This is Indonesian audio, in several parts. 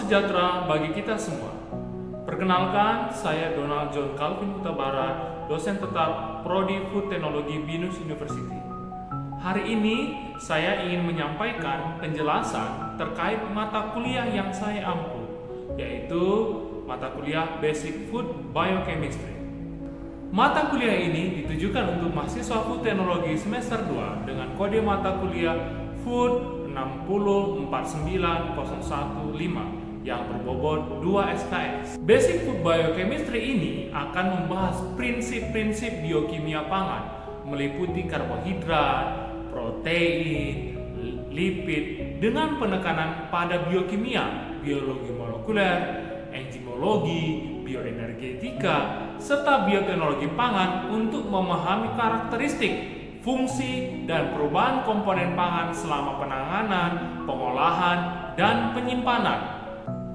sejahtera bagi kita semua. Perkenalkan, saya Donald John Calvin Huta Barat, dosen tetap Prodi Food Technology BINUS University. Hari ini saya ingin menyampaikan penjelasan terkait mata kuliah yang saya ampu, yaitu mata kuliah Basic Food Biochemistry. Mata kuliah ini ditujukan untuk mahasiswa Food Technology semester 2 dengan kode mata kuliah Food 6049015 yang berbobot 2 SKS. Basic Food Biochemistry ini akan membahas prinsip-prinsip biokimia pangan, meliputi karbohidrat, protein, lipid, dengan penekanan pada biokimia, biologi molekuler, enzimologi, bioenergetika, serta bioteknologi pangan untuk memahami karakteristik, fungsi, dan perubahan komponen pangan selama penanganan, pengolahan, dan penyimpanan.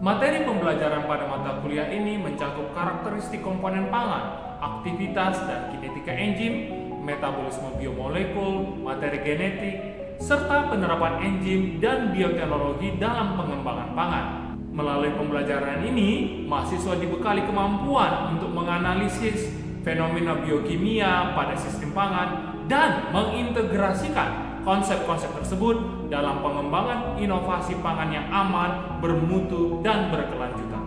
Materi pembelajaran pada mata kuliah ini mencakup karakteristik komponen pangan, aktivitas dan kinetika enzim, metabolisme biomolekul, materi genetik, serta penerapan enzim dan bioteknologi dalam pengembangan pangan. Melalui pembelajaran ini, mahasiswa dibekali kemampuan untuk menganalisis fenomena biokimia pada sistem pangan dan mengintegrasikan konsep-konsep tersebut dalam pengembangan inovasi pangan yang aman, bermutu, dan berkelanjutan.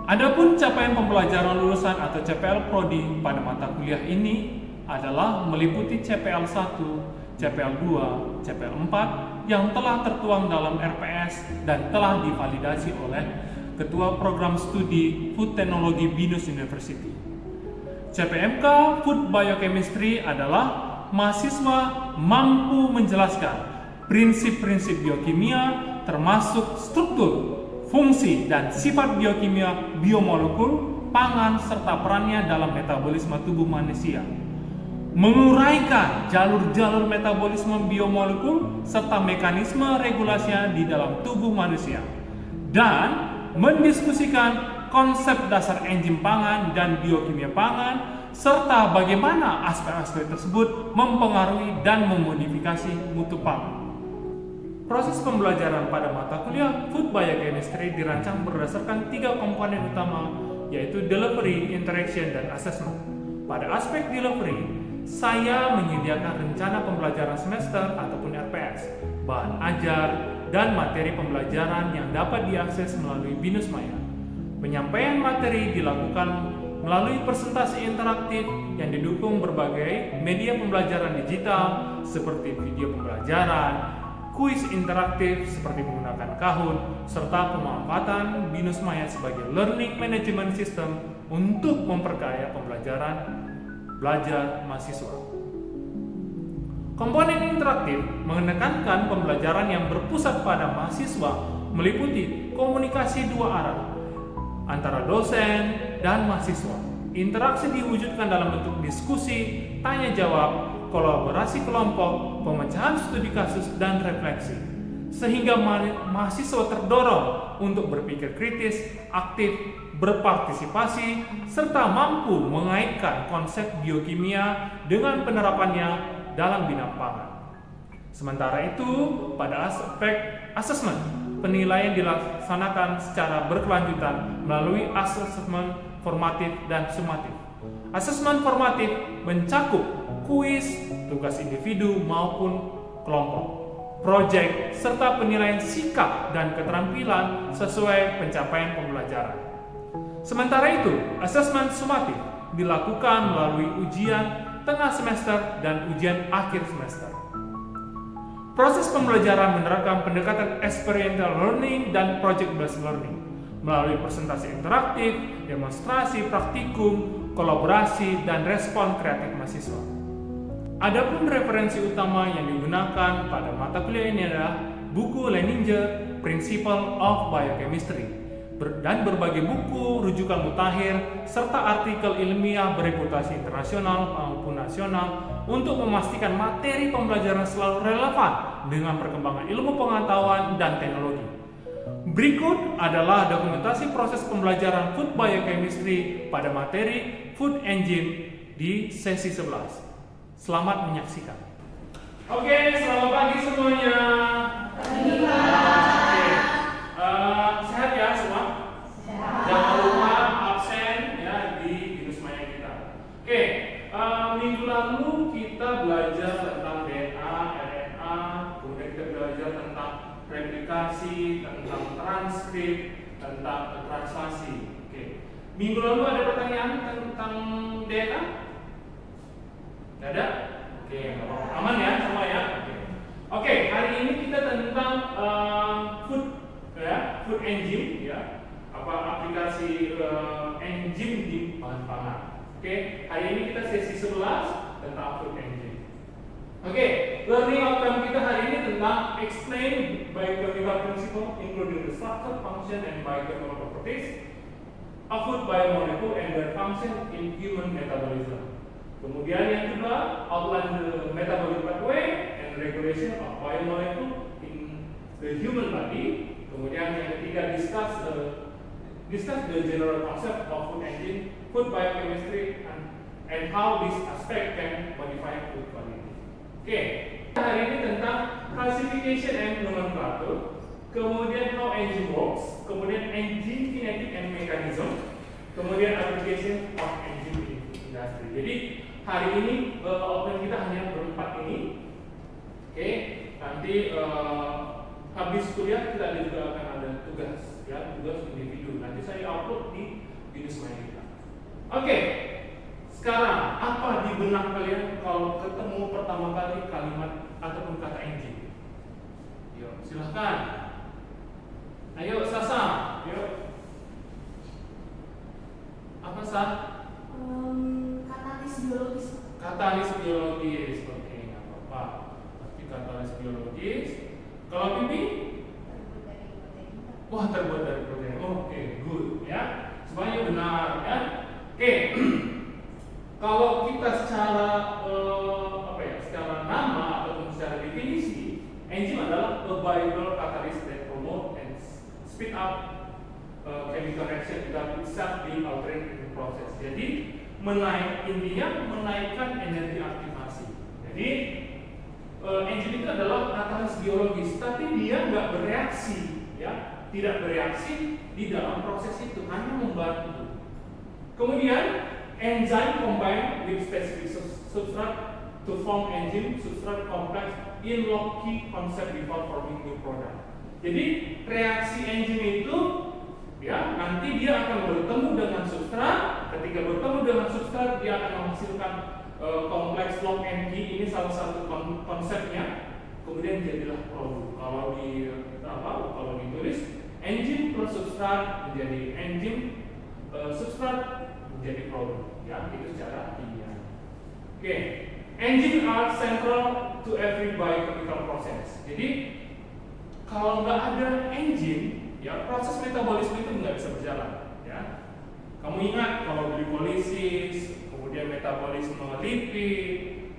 Adapun capaian pembelajaran lulusan atau CPL Prodi pada mata kuliah ini adalah meliputi CPL 1, CPL 2, CPL 4 yang telah tertuang dalam RPS dan telah divalidasi oleh Ketua Program Studi Food Technology BINUS University. CPMK Food Biochemistry adalah mahasiswa mampu menjelaskan prinsip-prinsip biokimia termasuk struktur, fungsi, dan sifat biokimia biomolekul, pangan, serta perannya dalam metabolisme tubuh manusia. Menguraikan jalur-jalur metabolisme biomolekul serta mekanisme regulasinya di dalam tubuh manusia. Dan mendiskusikan konsep dasar enzim pangan dan biokimia pangan, serta bagaimana aspek-aspek tersebut mempengaruhi dan memodifikasi mutu pangan. Proses pembelajaran pada mata kuliah Food Biochemistry dirancang berdasarkan 3 komponen utama, yaitu delivery, interaction, dan assessment. Pada aspek delivery, saya menyediakan rencana pembelajaran semester ataupun RPS, bahan ajar, dan materi pembelajaran yang dapat diakses melalui BINUS Maya. Penyampaian materi dilakukan melalui presentasi interaktif yang didukung berbagai media pembelajaran digital seperti video pembelajaran, kuis interaktif seperti menggunakan Kahoot, serta pemanfaatan BINUS Maya sebagai learning management system untuk memperkaya pembelajaran belajar mahasiswa. Komponen interaktif menekankan pembelajaran yang berpusat pada mahasiswa meliputi komunikasi 2 arah antara dosen dan mahasiswa. Interaksi diwujudkan dalam bentuk diskusi, tanya jawab, kolaborasi kelompok, pemecahan studi kasus, dan refleksi, sehingga mahasiswa terdorong untuk berpikir kritis, aktif, berpartisipasi, serta mampu mengaitkan konsep biokimia dengan penerapannya dalam bidang pangan. Sementara itu, pada aspek asesmen, penilaian dilaksanakan secara berkelanjutan melalui asesmen formatif dan sumatif. Asesmen formatif mencakup kuis, tugas individu maupun kelompok, proyek, serta penilaian sikap dan keterampilan sesuai pencapaian pembelajaran. Sementara itu, asesmen sumatif dilakukan melalui ujian tengah semester dan ujian akhir semester. Proses pembelajaran menerapkan pendekatan experiential learning dan project-based learning melalui presentasi interaktif, demonstrasi, praktikum, kolaborasi, dan respon kreatif mahasiswa. Adapun referensi utama yang digunakan pada mata kuliah ini adalah buku Leininger, Principle of Biochemistry, dan berbagai buku, rujukan mutakhir, serta artikel ilmiah bereputasi internasional maupun nasional untuk memastikan materi pembelajaran selalu relevan dengan perkembangan ilmu pengetahuan dan teknologi. Berikut adalah dokumentasi proses pembelajaran Food Biochemistry pada materi Food Enzyme di sesi 11. Selamat menyaksikan. Oke, selamat pagi semuanya. Pagi, Pak. Sehat ya semua? kita belajar tentang DNA, RNA, kemudian kita belajar tentang replikasi, tentang transkrip, tentang translasi. Oke. Minggu lalu ada pertanyaan tentang DNA? Tidak ada? Oke, nggak apa-apa. Aman ya semua ya? Oke, hari ini kita tentang food engine ya. Apa aplikasi engine di bahan pangan. Oke, hari ini kita sesi 11 tentang food engine. Oke, learning outcome kita hari ini tentang explain biochemical principle including the structure, function, and biochemical properties of food biomolecule and their function in human metabolism. Kemudian yang kedua, outline the metabolic pathway and regulation of biomolecule in the human body. Kemudian yang ketiga, discuss the general concept of food engine, food biochemistry, and how this aspect can modify food quality. Oke, hari ini tentang classification and nomenclature, kemudian how engine works, kemudian engine kinetic and mechanism, kemudian application of engine in industry. Jadi hari ini outline kita hanya berempat ini. Oke, nanti habis kuliah kita juga akan ada tugas, ya, tugas individu. Nanti saya upload di Binus Maya kita. Oke, sekarang apa di benak kalian kalau ketemu pertama kali kalimat ataupun kata engine? Yuk, silahkan. Ayo, Sasa. Yuk. Apa, Sa? Katalis biologis. Katalis biologis. Oke, nggak apa-apa. Tapi katalis biologis. Kalau Pipi? Terbuat dari protein. Wah, terbuat dari protein. Oke, good ya. Semuanya benar ya. Oke. Kalau kita secara secara nama ataupun secara definisi, enzim adalah a biological catalyst that promote and speed up chemical reaction without itself being altered in the process. Jadi intinya menaikkan energi aktivasi. Jadi enzim itu adalah katalis biologis, tapi dia nggak bereaksi, ya, tidak bereaksi di dalam proses itu, hanya membantu. Kemudian enzyme combine with specific substrate to form enzyme substrate complex in low key concept before forming new product. Jadi reaksi enzim itu, ya, nanti dia akan bertemu dengan substrat. Ketika bertemu dengan substrat, dia akan menghasilkan kompleks long NG. Ini salah satu konsepnya. Kemudian jadilah produk. Kalau ditulis enzim plus substrat menjadi enzim, substrat menjadi produk. Ya, itu secara kimia. Oke, enzim are central to every biochemical process. Jadi kalau nggak ada enzim, ya, proses metabolisme itu nggak bisa berjalan, ya. Kamu ingat kalau glikolisis, kemudian metabolisme lipid,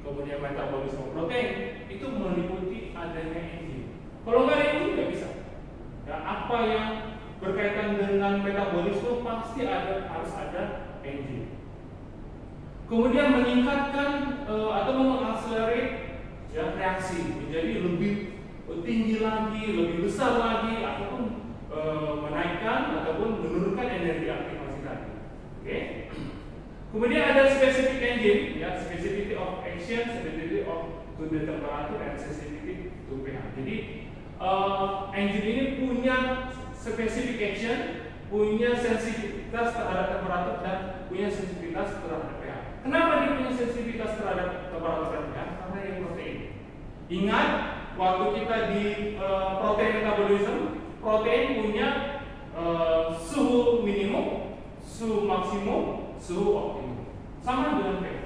kemudian metabolisme protein, itu meliputi adanya enzim. Kalau nggak ada enzim nggak bisa. Ya, apa yang berkaitan dengan metabolisme pasti harus ada enzim. Kemudian meningkatkan atau mengakselerate, ya, reaksi menjadi lebih tinggi lagi, lebih besar lagi, ataupun menaikkan ataupun menurunkan energi aktivasi tadi. Oke. Kemudian ada specific engine, ya, specificity of action, specificity of to the temperature, and sensitivity to pH. Jadi engine ini punya specific action, punya sensitivitas terhadap temperatur, dan punya sensitivitas terhadap pH. Kenapa dia punya sensitivitas terhadap temperatur dan pH? Karena dia protein. Ingat waktu kita di protein metabolism, protein punya suhu minimum, suhu maksimum, suhu optimum. Sama dengan pH.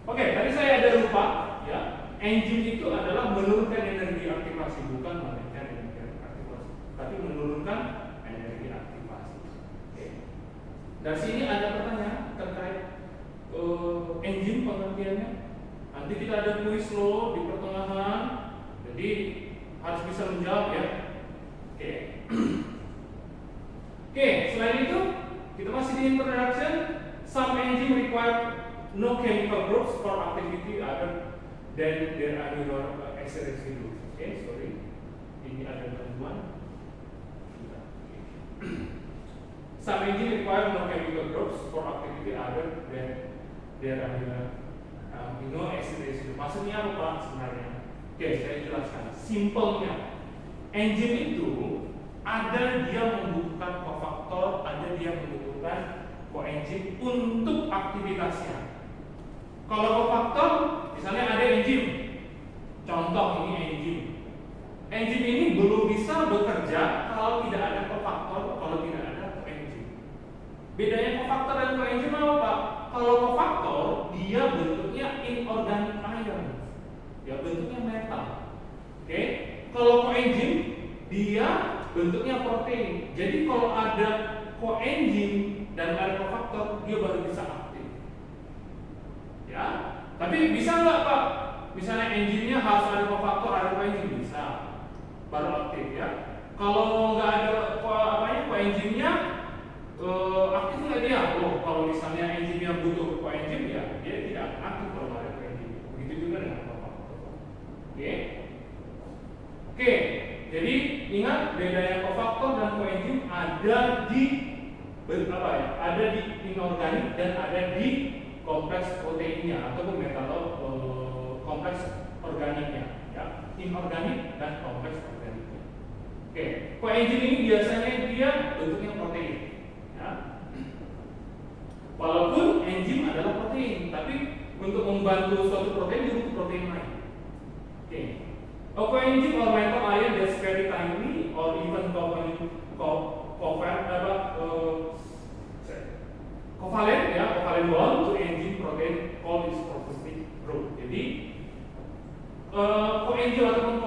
Oke, tadi saya ada lupa, ya. Enzim itu adalah menurunkan energi aktivasi, bukan menaikkan energi aktivasi, tapi menurunkan energi aktivasi. Oke. Dari sini ada pertanyaan terkait enzim pengertiannya. Nanti kita ada kuis lo di pertengahan, jadi harus bisa menjawab, ya. Oke. Oke, selain itu kita masih di introduction. Some enzyme require no chemical groups for activity other than their amino acid residue. Oke, sorry. Ini ada gangguan. Some enzyme require no chemical groups for activity other than their amino amino acid residue. Maksudnya apa Pak sebenarnya? Oke, saya jelaskan. Simpelnya, enzim itu ada dia membutuhkan kofaktor, ada dia membutuhkan koenzim untuk aktivitasnya. Kalau kofaktor, misalnya ada enzim, contoh ini enzim. Enzim ini belum bisa bekerja kalau tidak ada kofaktor, kalau tidak ada koenzim. Bedanya kofaktor dan koenzim apa Pak? Kalau kofaktor dia bentuknya inorganic ion, ya bentuknya metal. Oke, kalau koenzim dia bentuknya protein. Jadi kalau ada koenzim dan ada kofaktor dia baru bisa aktif. Ya, tapi bisa nggak Pak? Misalnya enzimnya harus ada kofaktor, ada koenzim bisa, baru aktif ya. Kalau nggak ada koenzimnya aktif nggak dia? Oh, kalau misalnya enzimnya butuh koenzim ya dia tidak akan aktif kalau nggak ada koenzim. Begitu juga dengan kofaktor. Oke. Jadi ingat bedanya kofaktor dan koenzim ada di ada di inorganik dan ada di kompleks proteinnya ataupun kompleks organiknya, ya, inorganik dan kompleks organiknya. Oke, koenzim ini biasanya dia bentuknya protein, ya. Walaupun enzim adalah protein, tapi untuk membantu suatu protein dia butuh protein lain. Oke, a coenzym or metal ion that's very tiny or even covalent, ya, covalent bond to enzym protein called isophosphatic group. Jadi koenzim ataupun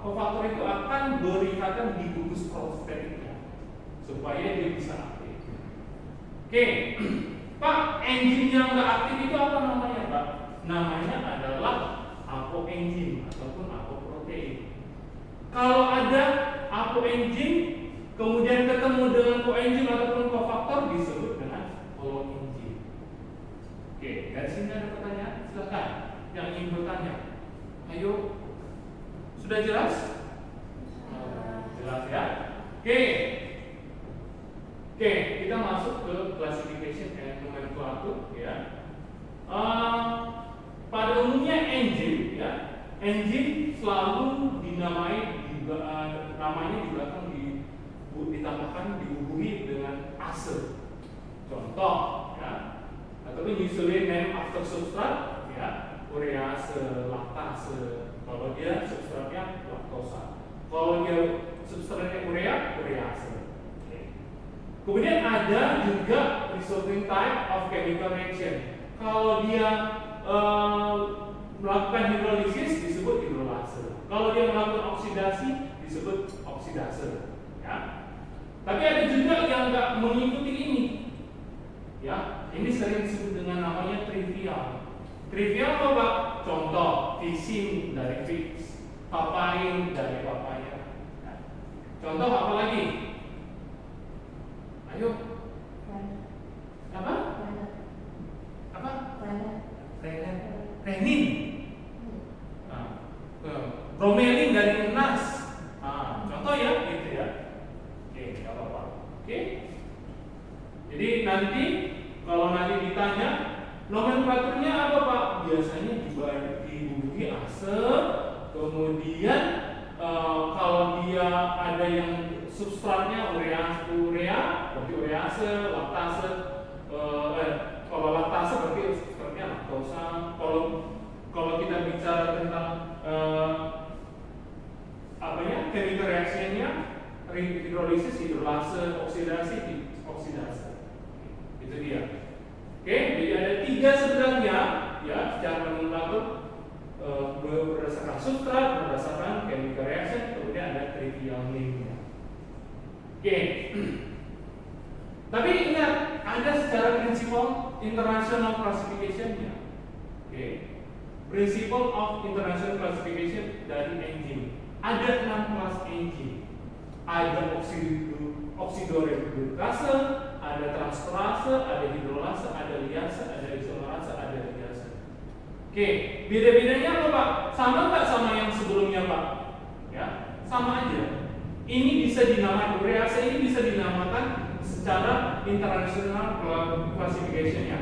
kofaktor itu akan berikatan di gugus prosthetiknya supaya dia bisa aktif. Oke, Pak, enzim yang nggak aktif itu apa namanya Pak? Namanya adalah apoenzim ataupun apoprotein. Kalau ada apoenzim kemudian ketemu dengan koenzim ataupun kofaktor disebut dengan holoenzim. Oke, dari sini ada pertanyaan? Silakan yang ingin bertanya. Ayo, sudah jelas? Jelas ya? Oke, kita masuk ke classification and nomenclature ya. Pada umumnya enzim ya, enzim selalu dinamai namanya di belakang ditambahkan dibubuhi dengan ase. Contoh ya, ataupun usually name after substrat ya, urease, laktase. Kalau dia substratnya laktosa. Kalau dia substratnya urease. Kemudian ada juga resulting type of chemical reaction. Kalau dia melakukan hidrolisis disebut hidrolase. Kalau dia melakukan oksidasi disebut oksidase. Ya. Tapi ada juga yang nggak mengikuti ini. Ya, ini sering disebut dengan namanya trivial. Trivial apa Pak? Contoh, fisin dari fix, papain dari papaya. Ya. Contoh apa lagi? Ayo. Apa? Apa? Renin. Bromelin dari enas. Contoh ya, gitu ya. Oke, nggak apa-apa. Oke. Jadi nanti kalau nanti ditanya nomenklaturnya apa Pak? Biasanya dibubuhi ase, kemudian kalau dia ada yang substratnya urea berarti urease, laktase. Kalau laktase berarti substratnya laktosa. Kalau kita bicara tentang chemical reaction-nya, hidrolisis, hidrolase, oksidasi, oksidase. Itu dia. Oke, jadi ada 3 sebenarnya ya secara nomenklatur berdasarkan substrat, berdasarkan chemical reaction, kemudian ada trivial name-nya. Oke. Tapi ingat, ada secara prinsipal international classification-nya. Oke. Principle of international classification dari enzim. Ada 6 kelas enzim. Ada oksidoribukase, ada transferase, ada hidrolase, ada liase, ada isomerase, ada liase. Oke, beda-bedanya apa Pak? Sama nggak sama yang sebelumnya Pak? Ya, sama aja. Ini bisa dinamakan urease, ini bisa dinamakan secara international classification-nya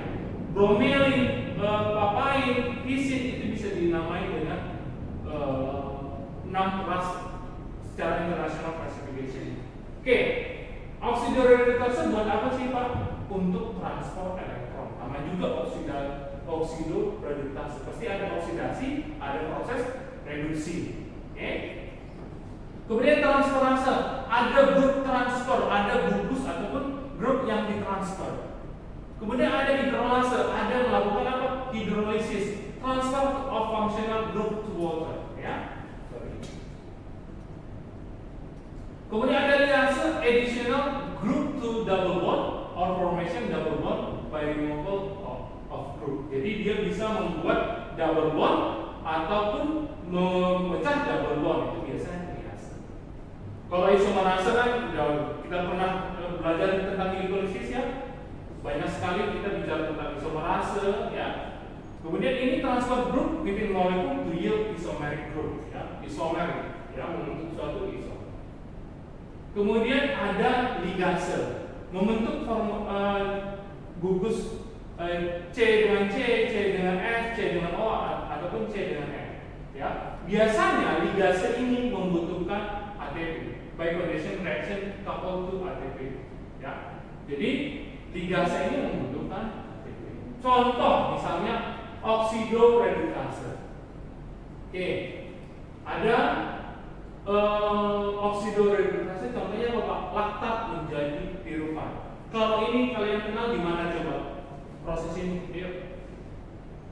bromelin, papain visit itu bisa dinamai dengan 6 kelas secara international classification. Oke, oksidoreduktase buat apa sih Pak? Untuk transport elektron. Nama juga oksidoreduktase. Pasti ada oksidasi, ada proses reduksi. Oke. Kemudian transferase, ada grup transfer, ada gugus ataupun grup yang ditransfer. Kemudian ada hidrolase, ada melakukan apa? Hidrolisis, transfer of functional group to water. Ya. Kemudian ada liase, additional group to double bond or formation double bond by removal of group. Jadi dia bisa membuat double bond ataupun memecah double bond, itu biasanya liase. Kalau isomerase kan kita pernah belajar tentang glikolisis ya. Banyak sekali kita bicara tentang isomerase ya. Kemudian ini transfer group within molecule to yield isomeric group ya, isomer ya, membentuk suatu isomer. Kemudian ada ligase, membentuk gugus C dengan C, C dengan S, C dengan O ataupun C dengan F. Ya, biasanya ligase ini membutuhkan ATP, by condition reaction coupled to ATP. Ya, jadi ligase ini membutuhkan ATP. Contoh misalnya oksidoreduktase. Oke, ada oksidoreduktase, contohnya apa Pak? Laktat menjadi pirufan. Kalau ini kalian kenal di mana coba? Proses ini, yuk.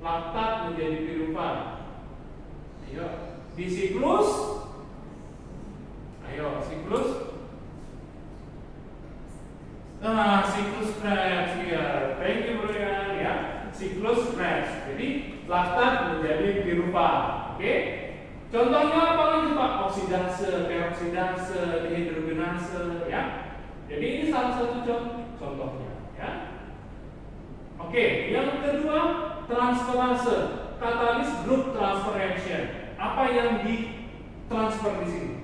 Laktat menjadi pirufan. Ayo, di siklus. Ayo, siklus. Nah, siklus Krebs ya. Thank you Brian ya. Siklus Krebs. Jadi laktat menjadi pirufan. Oke? Contohnya apa lagi Pak? Oksidase, peroksidase, dehidrogenase ya. Jadi ini salah satu contohnya ya. Oke, yang kedua transferase, katalis group transfer reaction. Apa yang ditransfer di sini?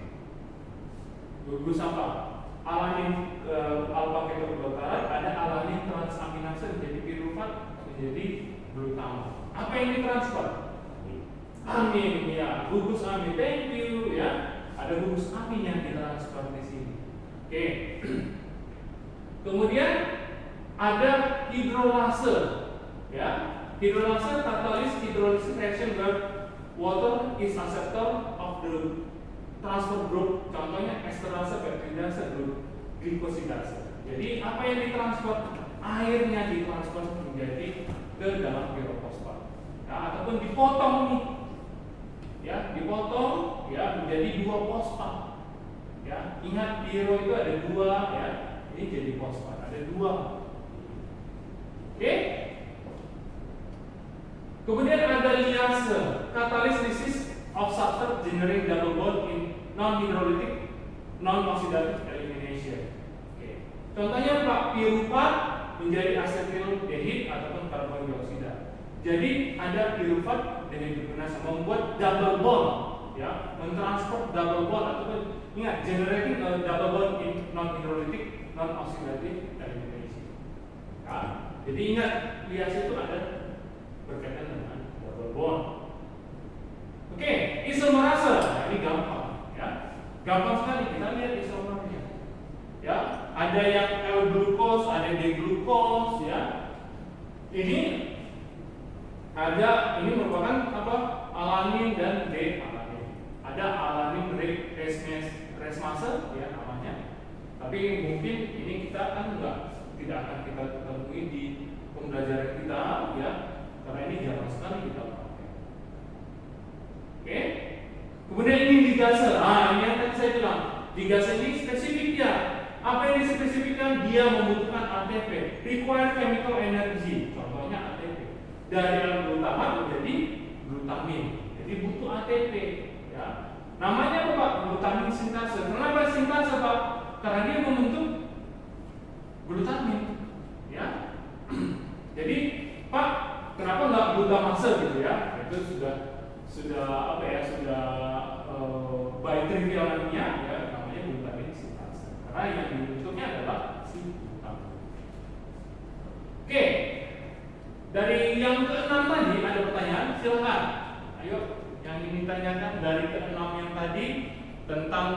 Gugus apa? Alanin alpha ketoglutarat, ada alanin transaminase menjadi pirufat menjadi glutama. Apa yang ditransfer? Amin ya, gugus amin, thank you ya. Ada gugus amin yang ditransfer di sini. Oke. Kemudian ada hidrolase, ya. Hidrolase katalis hydrolysis reaction where water is acceptor of the transfer group. Contohnya esterase, peptidase, glikosidase. Jadi apa yang ditransfer? Airnya ditransfer menjadi ke dalam pirofosfat. Ya, ataupun dipotong nih. Ya, dipotong ya menjadi 2 fosfat. Ya, ingat piro itu ada 2 ya. Ini jadi fosfat, ada 2. Oke? Kemudian ada liase, catalysis of substrate generating double bond in non-hydrolytic non-oxidative elimination. Oke. Contohnya Pak, pirufat menjadi asetildehid ataupun karbon dioksida. Jadi ada pirufat dehidrogenase membuat double bond, ya, mentransfer double bond ataupun ingat generating double bond in non-hydrolytic non-oxidative elimination. Ya, jadi ingat liase itu ada berkaitan dengan double bond. Oke, isomerase, nah, ini gampang, ya, gampang sekali kita lihat isomernya. Ya, ada yang L-glukos, ada D-glukos, ya. Ini ada, ini merupakan apa? Alanin dan D-alanin. Ada alanin resmase, ya namanya. Tapi mungkin ini kita kan tidak akan kita temui di pembelajaran kita, ya, karena ini jarang sekali kita pakai. Oke. Kemudian ini ligase. Ini yang tadi saya bilang, ligase ini spesifik ya. Apa yang dispesifikkan? Dia membutuhkan ATP, require chemical energy. Contohnya ATP. Dari L-glutamat menjadi glutamin. Jadi butuh ATP, ya. Namanya apa Pak? Glutamin sintase. Kenapa sintase Pak? Karena dia membentuk glutamin, ya. Jadi Pak, kenapa nggak glutamase gitu ya? Itu sudah apa ya? Sudah by trivial namanya, ya, namanya glutamin sintase. Karena yang dibentuknya adalah si glutamin. Oke. Dari yang keenam tadi Silakan. Ayo, yang ini tanyakan dari ke-6 yang tadi tentang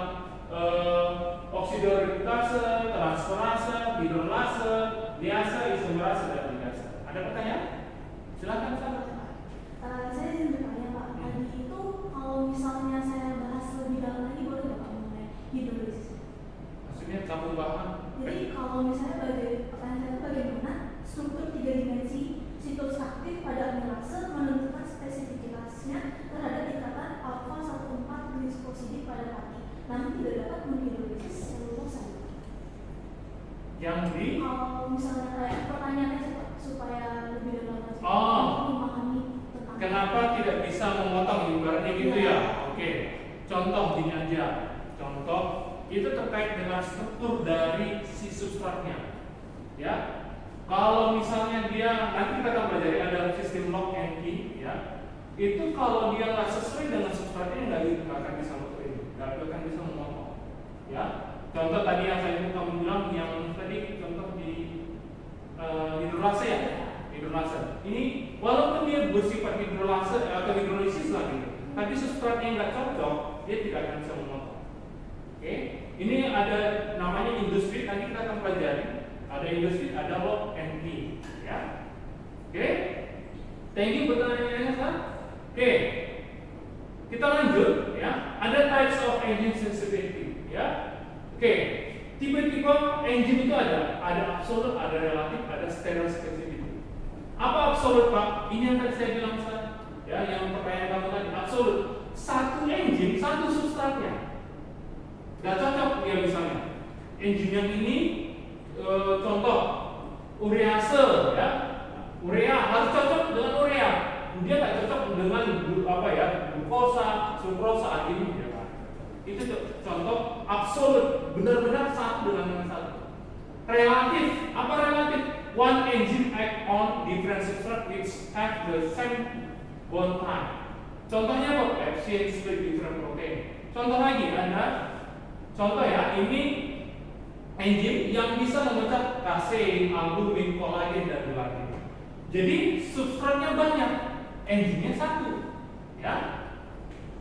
oksidoributase, transferase, hidrolase, liase, isomerase, dan ligase. Ada pertanyaan? Silakan. Saya ingin bertanya Pak, tadi itu kalau misalnya saya bahas lebih dalam lagi boleh nggak Pak mengenai hidrolisis? Maksudnya kamu bahan? Jadi kalau misalnya pertanyaan saya bagaimana struktur 3 dimensi situs aktif pada amilase menentukan spesifikasinya terhadap ikatan alfa 14 gliskosidik pada pati, namun tidak dapat menghidrolisis selulosa. Yang di? Kalau misalnya kayak pertanyaannya sih Pak, supaya lebih dalam lagi memahami tentang kenapa tidak bisa memotong ibaratnya gitu ya? Oke. Contoh gini aja. Contoh itu terkait dengan struktur dari si substratnya. Ya. Kalau misalnya dia nanti kita akan pelajari ada sistem lock and key ya. Itu kalau dia nggak sesuai dengan substratnya nggak akan bisa motorin, nggak akan bisa memotong. Ya. Contoh tadi yang saya kamu bilang yang tadi contoh di hidrolase ya. Hidrolase. Ini walaupun dia bersifat hidrolase atau hidrolisis lah gitu, tapi substratnya nggak cocok, dia tidak akan bisa memotong. Oke, ini ada namanya industri. Nanti kita akan pelajari. Ada industri, ada lock and key. Ya. Oke. Thank you pertanyaannya kan? Oke. Kita lanjut ya. Ada types of engine sensitivity. Ya. Oke. Tipe-tipe engine itu ada absolute, ada relatif, ada stereo specificity. Apa absolute Pak? Ini yang tadi saya bilang ya, yang pertanyaan kamu tadi. Absolute, satu engine, satu substratnya. Gak cocok ya misalnya. Engine yang ini contoh urease ya. Urea harus cocok dengan urea. Dia gak cocok dengan glukosa, sukrosa, ini ya kan. Itu contoh absolute, benar-benar satu dengan satu. Relatif, apa relatif? One engine act on different substrate which have the same bond time. Contohnya apa? Exchange split different protein. Contoh lagi ada, contoh ya, ini enzim yang bisa memecah kasein, albumin, kolagen, dan gelatin. Jadi substratnya banyak, enzimnya satu, ya.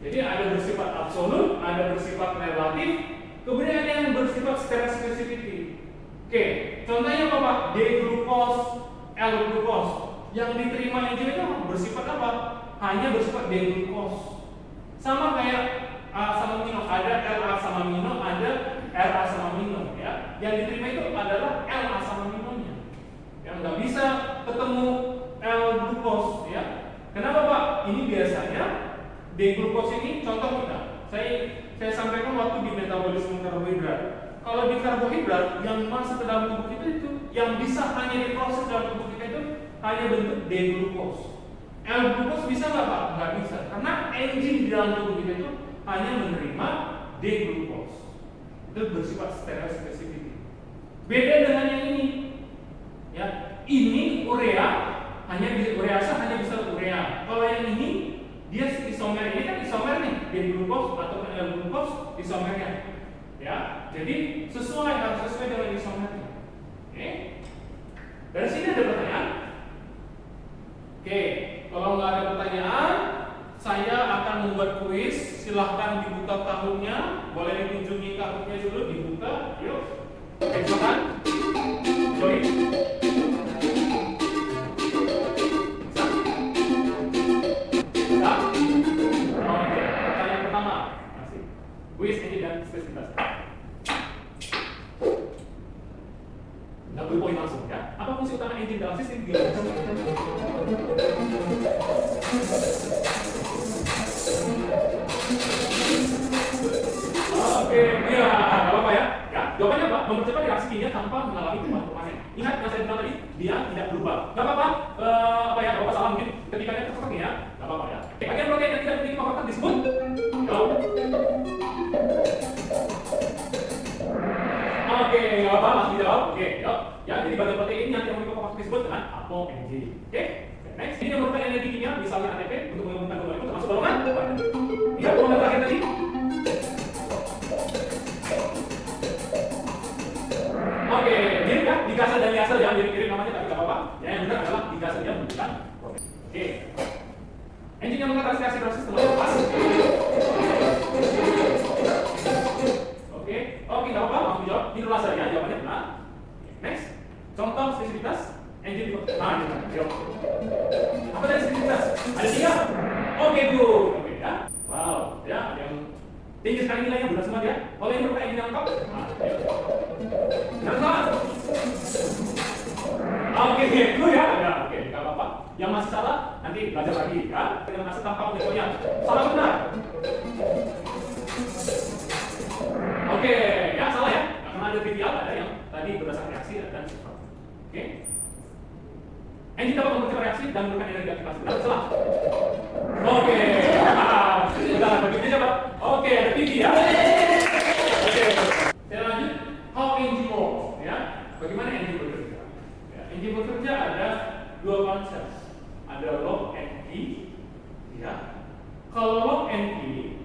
Jadi ada bersifat absolut, ada bersifat relatif, kemudian ada yang bersifat stereospecificity. Oke, contohnya apa Pak? D-glukos, L-glukos. Yang diterima enzim itu bersifat apa? Hanya bersifat D-glukos. Sama kayak asam amino, ada L-asam amino, ada R-asam amino ya. Yang diterima itu adalah L-asam aminonya. Yang nggak bisa ketemu L-glukos ya. Kenapa Pak? Ini biasanya D-glukos ini contoh kita. Saya sampaikan waktu di metabolisme karbohidrat. Kalau di karbohidrat yang masuk ke dalam tubuh kita itu yang bisa hanya diproses dalam tubuh kita itu hanya bentuk D-glukos. L-glukos bisa nggak Pak? Nggak bisa. Karena enzim di dalam tubuh kita itu hanya menerima D-glukos. Itu bersifat stereospecific. Beda dengan yang ini. Ya, ini urea hanya bisa urease hanya bisa urea. Kalau yang ini dia isomer, ini kan isomer nih, D-glukos atau L-glukos isomernya. Ya, jadi harus sesuai dengan isomernya. Oke. Dari sini ada pertanyaan? Oke, kalau nggak ada pertanyaan, saya akan membuat kuis. Silahkan dibuka tahunnya, boleh dikunjungi tahunnya dulu, dibuka. Yuk, silakan. Join. Bisa? Oke, pertanyaan pertama. Masih. Kuis ini dan spesifikasi. Double point langsung ya. Apa fungsi utama enzim dalam sistem biologis? Oke, iya, nggak apa-apa ya. Ya, jawabannya Pak, mempercepat reaksi kimia tanpa mengalami perubahan permanen. Ingat yang saya bilang tadi, dia tidak berubah. Nggak apa-apa, Bapak salah mungkin ketikanya tersetak ya. Nggak apa-apa ya. Oke, bagian protein yang tidak memiliki faktor disebut. Jawab. Oke, nggak apa-apa, langsung dijawab. Oke, jawab. Ya, jadi bagian protein yang tidak memiliki faktor disebut dengan apoenzim. Oke, next. Ini yang merupakan energi kimia, misalnya ATP untuk menghubungkan golongan itu termasuk golongan. Lihat golongan terakhir tadi. Oke, mirip ya, digase dan liase jangan mirip-mirip namanya tapi nggak apa-apa. Ya, yang benar adalah digase dia bukan protein. Oke. nangkap? Nah, ayo. Jangan salah. Oke, itu ya. Ya, oke, nggak apa-apa. Yang masih salah nanti belajar lagi ya. Dengan masih tangkap levelnya. Salah benar. Oke, ya salah ya. Karena ada trivial, ada yang tadi berdasarkan reaksi dan substrat. Oke. Engine dapat membentuk reaksi dan memberikan energi aktivasi. Benar, salah. Oke. Udah, begitu coba. Oke, ada PV ya. Oke. Saya lanjut. How engine works ya. Bagaimana engine bekerja? Ya, engine bekerja ada dua konsep. Ada lock and key. Ya. Kalau lock and key,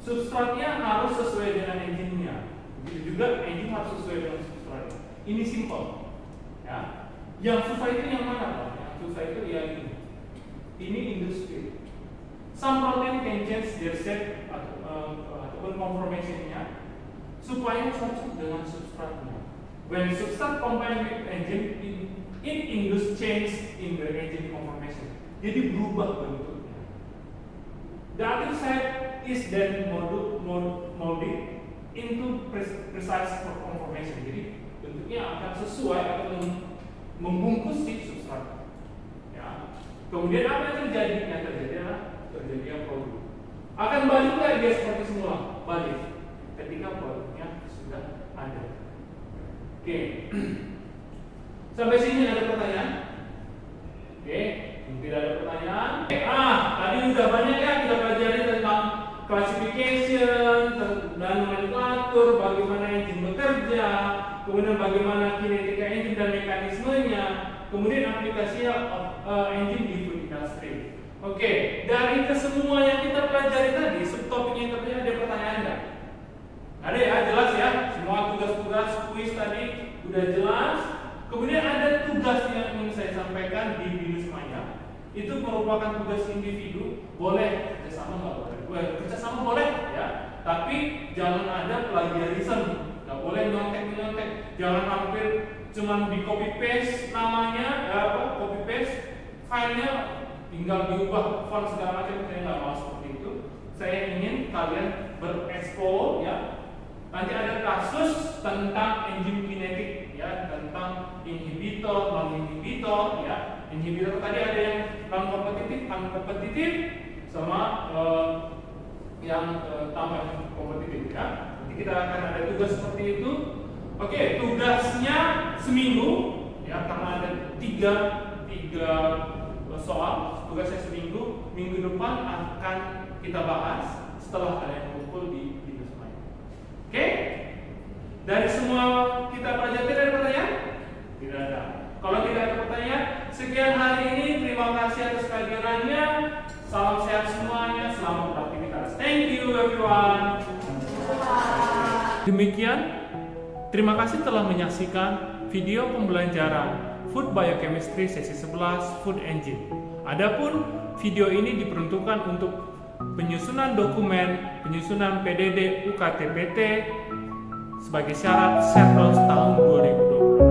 substratnya harus sesuai dengan engine-nya. Begitu juga engine harus sesuai dengan substratnya. Ini simple. Ya. Yang susah itu yang mana, Pak? Yang susah itu yang ini. Ini industri. Some protein can change their shape ataupun conformation-nya supaya cocok dengan substratnya. When substrat combine with engine, it induce change in the engine conformation. Jadi berubah bentuknya. The active site is then molded into precise conformation. Jadi bentuknya akan sesuai atau membungkus si substrat. Ya. Kemudian apa yang terjadi? Yang terjadi adalah terjadinya produk. Akan balik lagi dia seperti semula, balik ketika produknya sudah ada. Oke. Sampai sini ada pertanyaan? Oke, tidak ada pertanyaan. Tadi udah banyak ya kita pelajari tentang classification dan nomenklatur, bagaimana engine bekerja, kemudian bagaimana kinetika engine dan mekanismenya, kemudian aplikasi engine di food industry. Oke, dari kesemua yang kita pelajari tadi, subtopiknya yang terjadi ada pertanyaan nggak? Ada ya, jelas ya. Semua tugas-tugas kuis tadi udah jelas. Kemudian ada tugas yang ingin saya sampaikan di BINUS Maya. Itu merupakan tugas individu, boleh kerjasama nggak boleh? Kerjasama boleh ya, tapi jangan ada plagiarism. Nggak boleh nyontek, jangan hampir cuman di copy paste namanya, copy paste filenya tinggal diubah font segala macam. Saya nggak mau seperti itu. Saya ingin kalian bereksplor ya. Nanti ada kasus tentang engine kinetik ya, tentang inhibitor, non inhibitor ya. Inhibitor tadi ada yang non kompetitif sama yang tambah kompetitif ya. Nanti kita akan ada tugas seperti itu. Oke, tugasnya seminggu ya, karena ada tiga soal. Tugasnya seminggu. Minggu depan akan kita bahas setelah kalian kumpul di BINUS Maya. Oke? Dari semua kita pelajari, ada pertanyaan? Tidak ada. Kalau tidak ada pertanyaan, sekian hari ini. Terima kasih atas kehadirannya. Salam sehat semuanya. Selamat beraktivitas. Thank you everyone. Demikian. Terima kasih telah menyaksikan video pembelajaran Food Biochemistry sesi 11 Food Engine. Adapun video ini diperuntukkan untuk penyusunan dokumen, penyusunan PDD UKT PT sebagai syarat Serdos tahun 2020.